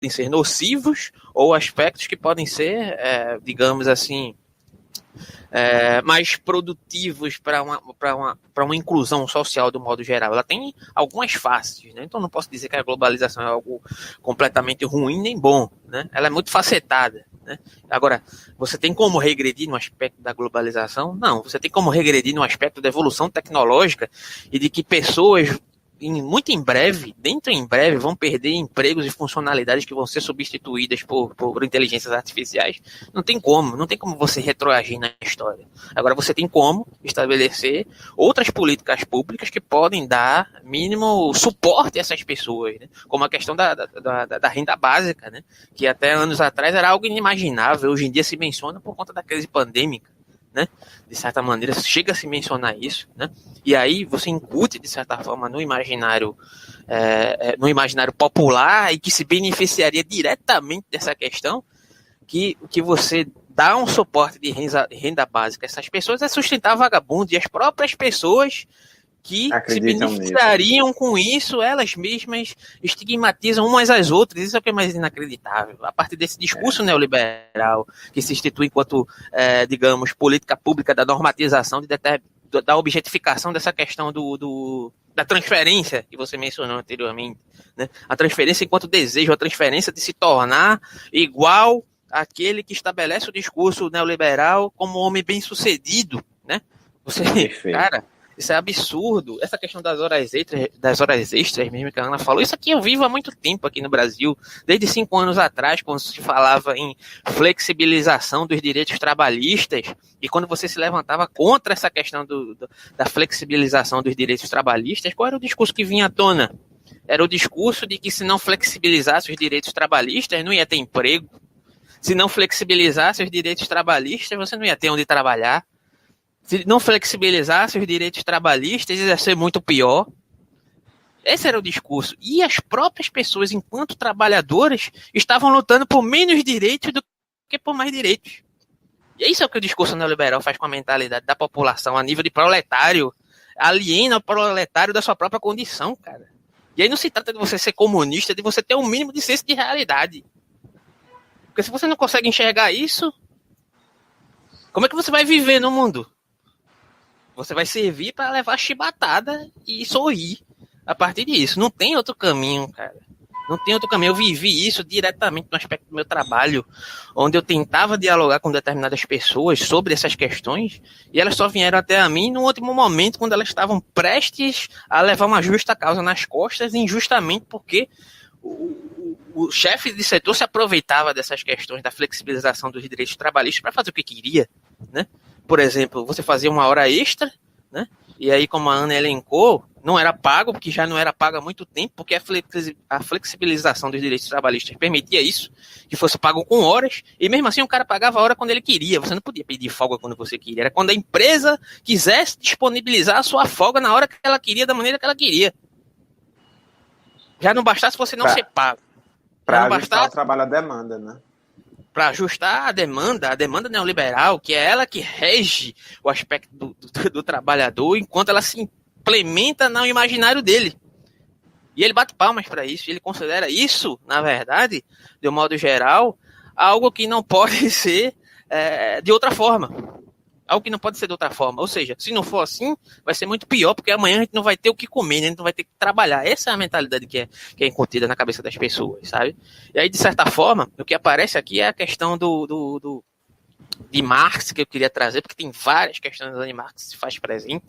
ser nocivos ou aspectos que podem ser, digamos assim, mais produtivos para uma inclusão social do modo geral. Ela tem algumas faces, né? Então não posso dizer que a globalização é algo completamente ruim nem bom, né? Ela é muito facetada, né? Agora, você tem como regredir no aspecto da globalização? Não, você tem como regredir no aspecto da evolução tecnológica e de que pessoas muito em breve, vão perder empregos e funcionalidades que vão ser substituídas por inteligências artificiais. Não tem como você retroagir na história. Agora você tem como estabelecer outras políticas públicas que podem dar mínimo suporte a essas pessoas, né? Como a questão da renda básica, né? Que até anos atrás era algo inimaginável, hoje em dia se menciona por conta da crise pandêmica, né? De certa maneira, chega a se mencionar isso, né? E aí você incute, de certa forma, no imaginário popular e que se beneficiaria diretamente dessa questão, que você dá um suporte de renda básica a essas pessoas é sustentar vagabundo, e as próprias pessoas que acreditam se beneficiariam nisso. Com isso, elas mesmas estigmatizam umas às outras. Isso é o que é mais inacreditável. A partir desse discurso neoliberal que se institui enquanto, digamos, política pública da normatização, da objetificação dessa questão da transferência que você mencionou anteriormente, né? A transferência enquanto desejo, a transferência de se tornar igual àquele que estabelece o discurso neoliberal como homem bem-sucedido, né? Cara, isso é absurdo. Essa questão das horas extras mesmo que a Ana falou, isso aqui eu vivo há muito tempo aqui no Brasil, desde 5 anos atrás, quando se falava em flexibilização dos direitos trabalhistas, e quando você se levantava contra essa questão da flexibilização dos direitos trabalhistas, qual era o discurso que vinha à tona? Era o discurso de que se não flexibilizasse os direitos trabalhistas, não ia ter emprego. Se não flexibilizasse os direitos trabalhistas, você não ia ter onde trabalhar. Se não flexibilizasse os direitos trabalhistas, ia ser muito pior. Esse era o discurso. E as próprias pessoas, enquanto trabalhadoras, estavam lutando por menos direitos do que por mais direitos. E isso é o que o discurso neoliberal faz com a mentalidade da população a nível de proletário. Aliena o proletário da sua própria condição, cara. E aí não se trata de você ser comunista, de você ter um mínimo de senso de realidade. Porque se você não consegue enxergar isso, como é que você vai viver no mundo? Você vai servir para levar chibatada e sorrir a partir disso. Não tem outro caminho, cara. Não tem outro caminho. Eu vivi isso diretamente no aspecto do meu trabalho, onde eu tentava dialogar com determinadas pessoas sobre essas questões, e elas só vieram até a mim num último momento, quando elas estavam prestes a levar uma justa causa nas costas, injustamente porque o chefe de setor se aproveitava dessas questões da flexibilização dos direitos trabalhistas para fazer o que queria, né? Por exemplo, você fazia uma hora extra, né? E aí, como a Ana elencou, não era pago, porque já não era pago há muito tempo, porque a flexibilização dos direitos trabalhistas permitia isso, que fosse pago com horas, e mesmo assim o cara pagava a hora quando ele queria. Você não podia pedir folga quando você queria. Era quando a empresa quisesse disponibilizar a sua folga na hora que ela queria, da maneira que ela queria. Já não bastasse você não ser pago. Para ajustar o trabalho à demanda, né? Para ajustar a demanda neoliberal, que é ela que rege o aspecto do trabalhador, enquanto ela se implementa no imaginário dele. E ele bate palmas para isso, ele considera isso, na verdade, de um modo geral, algo que não pode ser de outra forma. Algo que não pode ser de outra forma. Ou seja, se não for assim, vai ser muito pior, porque amanhã a gente não vai ter o que comer, né? A gente não vai ter que trabalhar. Essa é a mentalidade que é incutida na cabeça das pessoas, sabe? E aí, de certa forma, o que aparece aqui é a questão de Marx, que eu queria trazer, porque tem várias questões de Marx que se faz presente,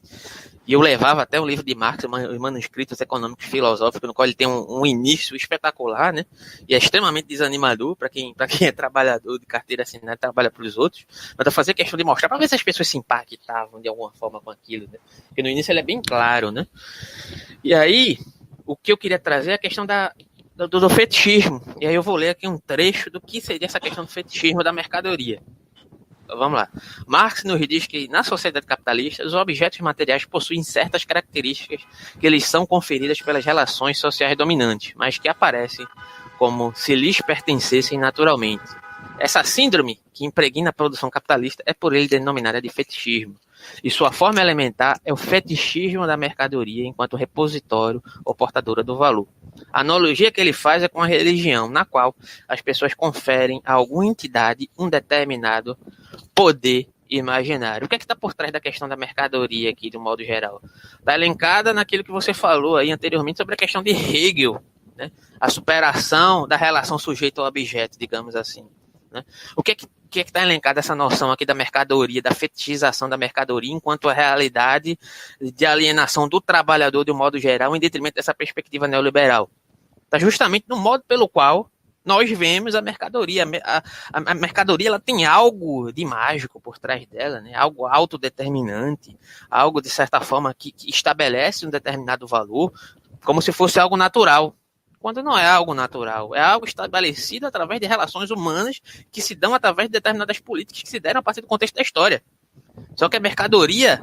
e eu levava até um livro de Marx, os manuscritos econômicos e filosóficos, no qual ele tem um início espetacular, né? E é extremamente desanimador para quem é trabalhador de carteira assinada, trabalha para os outros, mas eu fazia questão de mostrar para ver se as pessoas se impactavam de alguma forma com aquilo, né? Porque no início ele é bem claro, né? E aí, o que eu queria trazer é a questão do fetichismo, e aí eu vou ler aqui um trecho do que seria essa questão do fetichismo da mercadoria. Vamos lá. Marx nos diz que na sociedade capitalista os objetos materiais possuem certas características que lhes são conferidas pelas relações sociais dominantes, mas que aparecem como se lhes pertencessem naturalmente. Essa síndrome que impregna a produção capitalista é por ele denominada de fetichismo. E sua forma elementar é o fetichismo da mercadoria enquanto repositório ou portadora do valor. A analogia que ele faz é com a religião, na qual as pessoas conferem a alguma entidade um determinado poder imaginário. O que é que está por trás da questão da mercadoria aqui, de um modo geral? Está elencada naquilo que você falou aí anteriormente sobre a questão de Hegel, né? A superação da relação sujeito ao objeto, digamos assim, né? O que é que está elencada essa noção aqui da mercadoria, da fetichização da mercadoria enquanto a realidade de alienação do trabalhador de um modo geral em detrimento dessa perspectiva neoliberal? Está justamente no modo pelo qual nós vemos a mercadoria. A mercadoria, ela tem algo de mágico por trás dela, né? Algo autodeterminante, algo de certa forma que estabelece um determinado valor, como se fosse algo natural, quando não é algo natural, é algo estabelecido através de relações humanas que se dão através de determinadas políticas que se deram a partir do contexto da história. Só que a mercadoria,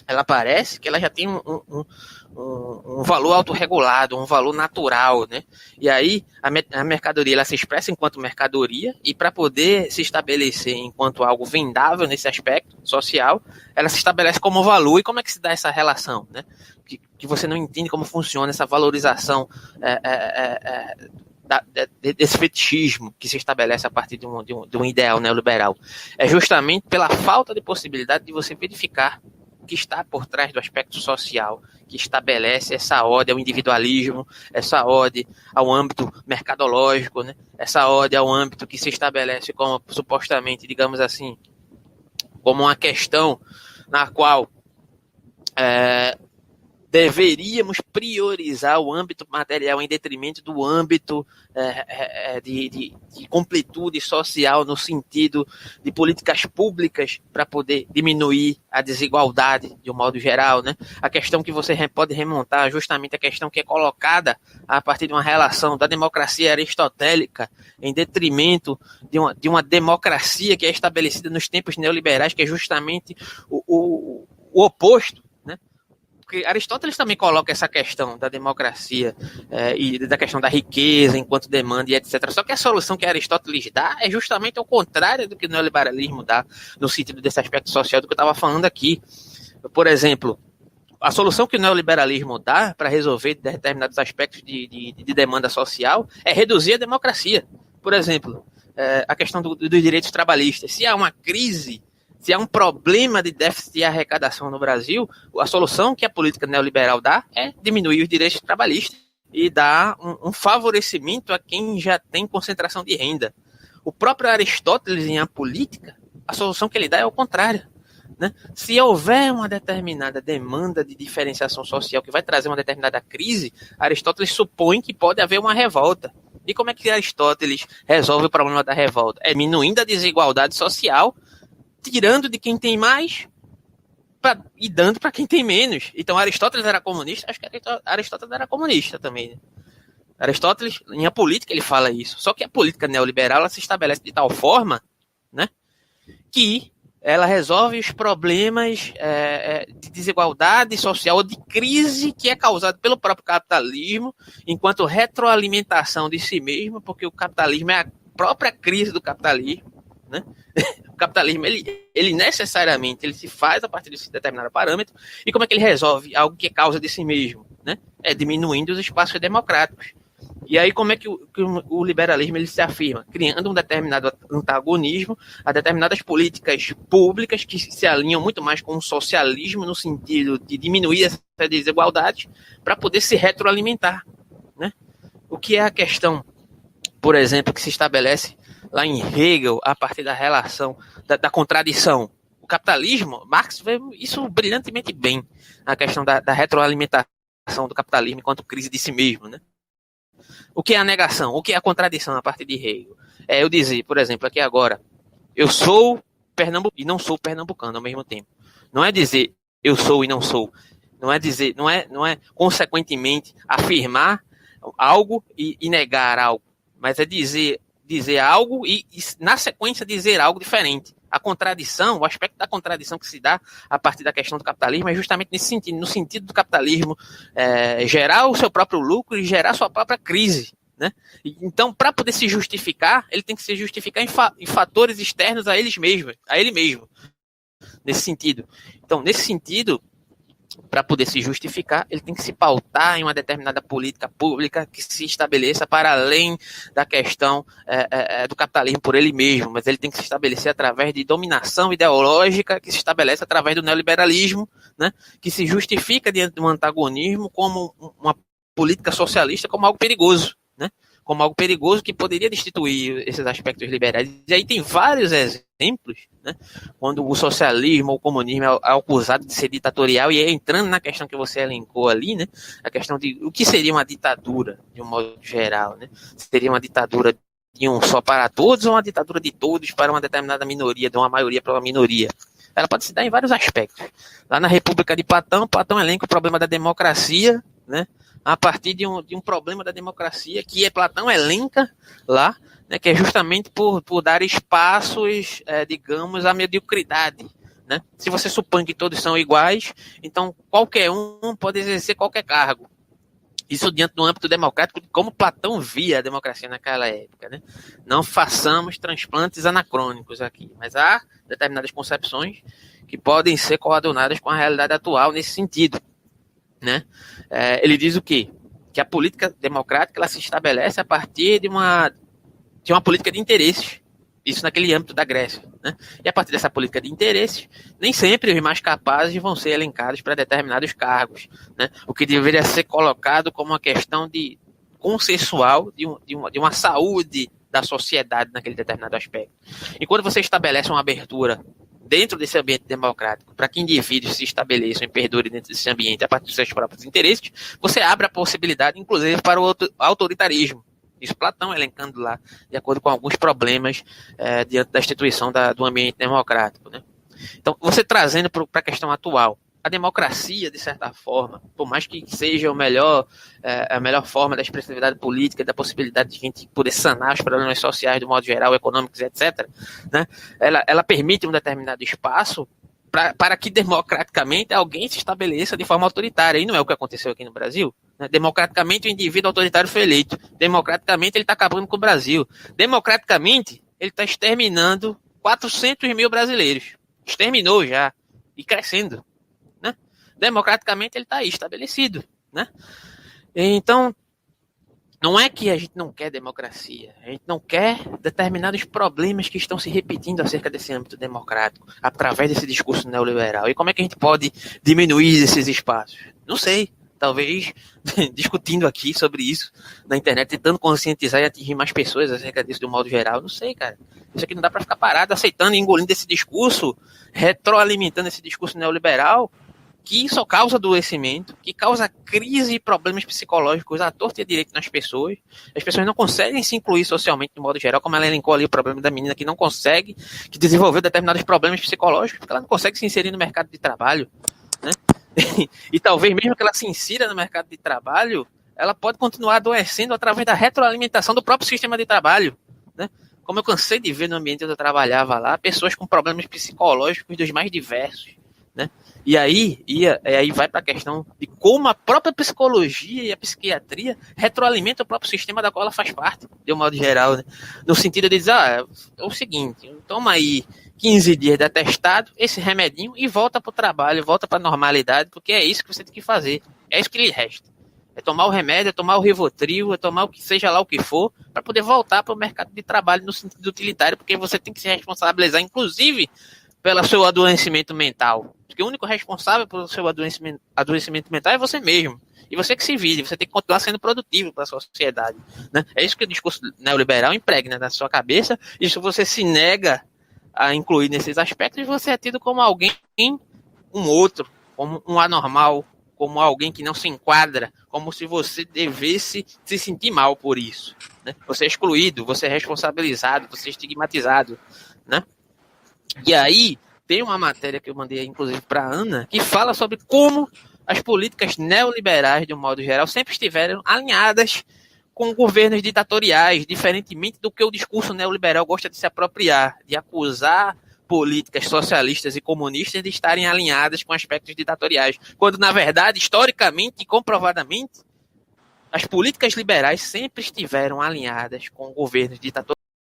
ela parece que ela já tem um valor autorregulado, um valor natural, né? E aí a mercadoria, ela se expressa enquanto mercadoria, e para poder se estabelecer enquanto algo vendável nesse aspecto social, ela se estabelece como valor. E como é que se dá essa relação, né? Que você não entende como funciona essa valorização desse fetichismo que se estabelece a partir de um ideal neoliberal. É justamente pela falta de possibilidade de você verificar que está por trás do aspecto social, que estabelece essa ode ao individualismo, essa ode ao âmbito mercadológico, né? Essa ode ao âmbito que se estabelece como, supostamente, digamos assim, como uma questão na qual deveríamos priorizar o âmbito material em detrimento do âmbito de completude social, no sentido de políticas públicas para poder diminuir a desigualdade de um modo geral, né? A questão que você pode remontar justamente a questão que é colocada a partir de uma relação da democracia aristotélica em detrimento de uma democracia que é estabelecida nos tempos neoliberais, que é justamente o oposto. Porque Aristóteles também coloca essa questão da democracia e da questão da riqueza enquanto demanda e etc. Só que a solução que Aristóteles dá é justamente ao contrário do que o neoliberalismo dá, no sentido desse aspecto social do que eu estava falando aqui. Por exemplo, a solução que o neoliberalismo dá para resolver determinados aspectos de demanda social é reduzir a democracia. Por exemplo, a questão dos direitos trabalhistas. Se há uma crise, se há um problema de déficit de arrecadação no Brasil, a solução que a política neoliberal dá é diminuir os direitos trabalhistas e dar um favorecimento a quem já tem concentração de renda. O próprio Aristóteles, em A Política, a solução que ele dá é o contrário, né? Se houver uma determinada demanda de diferenciação social que vai trazer uma determinada crise, Aristóteles supõe que pode haver uma revolta. E como é que Aristóteles resolve o problema da revolta? É diminuindo a desigualdade social, tirando de quem tem mais e dando para quem tem menos. Então Aristóteles era comunista, acho que Aristóteles era comunista também, né? Aristóteles, em A Política, ele fala isso. Só que a política neoliberal, ela se estabelece de tal forma, né, que ela resolve os problemas de desigualdade social ou de crise que é causado pelo próprio capitalismo, enquanto retroalimentação de si mesmo, porque o capitalismo é a própria crise do capitalismo, né? O capitalismo, ele necessariamente ele se faz a partir desse determinado parâmetro. E como é que ele resolve algo que é causa de si mesmo, né? É diminuindo os espaços democráticos. E aí como é que o liberalismo ele se afirma? Criando um determinado antagonismo a determinadas políticas públicas que se alinham muito mais com o socialismo, no sentido de diminuir essa desigualdade para poder se retroalimentar, né? O que é a questão, por exemplo, que se estabelece lá em Hegel, a partir da relação, da contradição. O capitalismo, Marx vê isso brilhantemente bem, a questão da retroalimentação do capitalismo enquanto crise de si mesmo, né? O que é a negação? O que é a contradição a partir de Hegel? É eu dizer, por exemplo, aqui agora, eu sou pernambucano e não sou pernambucano ao mesmo tempo. Não é dizer eu sou e não sou. Não é dizer, não é consequentemente afirmar algo e negar algo, mas é dizer algo e na sequência dizer algo diferente. A contradição, o aspecto da contradição que se dá a partir da questão do capitalismo é justamente nesse sentido, no sentido do capitalismo gerar o seu próprio lucro e gerar sua própria crise, né? Então, para poder se justificar, ele tem que se justificar em fatores externos a ele mesmo. nesse sentido. Então, nesse sentido, para poder se justificar, ele tem que se pautar em uma determinada política pública que se estabeleça para além da questão do capitalismo por ele mesmo, mas ele tem que se estabelecer através de dominação ideológica que se estabelece através do neoliberalismo, né, que se justifica diante de um antagonismo como uma política socialista como algo perigoso, né, como algo perigoso que poderia destituir esses aspectos liberais. E aí tem vários exemplos, né, quando o socialismo ou o comunismo é acusado de ser ditatorial, e entrando na questão que você elencou ali, né, a questão de o que seria uma ditadura, de um modo geral, né, seria uma ditadura de um só para todos ou uma ditadura de todos para uma determinada minoria, de uma maioria para uma minoria. Ela pode se dar em vários aspectos. Lá na República de Platão, Platão elenca o problema da democracia, né, a partir de um problema da democracia que Platão elenca lá, né, que é justamente por dar espaços, digamos, à mediocridade. Né? Se você supõe que todos são iguais, então qualquer um pode exercer qualquer cargo. Isso diante do âmbito democrático, como Platão via a democracia naquela época. Né? Não façamos transplantes anacrônicos aqui, mas há determinadas concepções que podem ser coadunadas com a realidade atual nesse sentido. Né? Ele diz o quê? Que a política democrática ela se estabelece a partir de uma política de interesses. Isso naquele âmbito da Grécia. Né? E a partir dessa política de interesses, nem sempre os mais capazes vão ser elencados para determinados cargos. Né? O que deveria ser colocado como uma questão consensual de uma saúde da sociedade naquele determinado aspecto. E quando você estabelece uma abertura dentro desse ambiente democrático, para que indivíduos se estabeleçam e perdurem dentro desse ambiente a partir dos seus próprios interesses, você abre a possibilidade, inclusive, para o autoritarismo. Isso Platão elencando lá, de acordo com alguns problemas diante da instituição do ambiente democrático. Né? Então, você trazendo para a questão atual, a democracia, de certa forma, por mais que seja a melhor forma da expressividade política, da possibilidade de a gente poder sanar os problemas sociais, do modo geral, econômicos, etc., né? Ela permite um determinado espaço para que democraticamente alguém se estabeleça de forma autoritária. E não é o que aconteceu aqui no Brasil. Né? Democraticamente o indivíduo autoritário foi eleito. Democraticamente ele está acabando com o Brasil. Democraticamente ele está exterminando 400 mil brasileiros. Exterminou já. E crescendo. Né? Democraticamente ele está aí estabelecido. Né? Então, não é que a gente não quer democracia, a gente não quer determinados problemas que estão se repetindo acerca desse âmbito democrático, através desse discurso neoliberal. E como é que a gente pode diminuir esses espaços? Não sei, talvez discutindo aqui sobre isso na internet, tentando conscientizar e atingir mais pessoas acerca disso de um modo geral. Não sei, cara. Isso aqui não dá para ficar parado aceitando e engolindo esse discurso, retroalimentando esse discurso neoliberal, que só causa adoecimento, que causa crise e problemas psicológicos à torta e à direita nas pessoas. As pessoas não conseguem se incluir socialmente de modo geral, como ela elencou ali o problema da menina que não consegue, que desenvolveu determinados problemas psicológicos, porque ela não consegue se inserir no mercado de trabalho. Né? E talvez mesmo que ela se insira no mercado de trabalho, ela pode continuar adoecendo através da retroalimentação do próprio sistema de trabalho. Né? Como eu cansei de ver no ambiente onde eu trabalhava lá, pessoas com problemas psicológicos dos mais diversos. Né? E aí vai para a questão de como a própria psicologia e a psiquiatria retroalimentam o próprio sistema da qual ela faz parte, de um modo geral, né? No sentido de dizer, é o seguinte, toma aí 15 dias de atestado, esse remedinho, e volta para o trabalho, volta para a normalidade, porque é isso que você tem que fazer, é isso que lhe resta. É tomar o remédio, é tomar o Rivotril, é tomar o que seja lá o que for, para poder voltar para o mercado de trabalho no sentido utilitário, porque você tem que se responsabilizar, inclusive, pelo seu adoecimento mental. Porque o único responsável pelo seu adoecimento mental é você mesmo. E você que se vire, você tem que continuar sendo produtivo para a sociedade. Né? É isso que o discurso neoliberal impregna na sua cabeça, e se você se nega a incluir nesses aspectos, você é tido como alguém, um outro, como um anormal, como alguém que não se enquadra, como se você devesse se sentir mal por isso. Né? Você é excluído, você é responsabilizado, você é estigmatizado. Né? E aí, tem uma matéria que eu mandei, inclusive, para a Ana, que fala sobre como as políticas neoliberais, de um modo geral, sempre estiveram alinhadas com governos ditatoriais, diferentemente do que o discurso neoliberal gosta de se apropriar, de acusar políticas socialistas e comunistas de estarem alinhadas com aspectos ditatoriais, quando, na verdade, historicamente e comprovadamente, as políticas liberais sempre estiveram alinhadas com governos ditatoriais.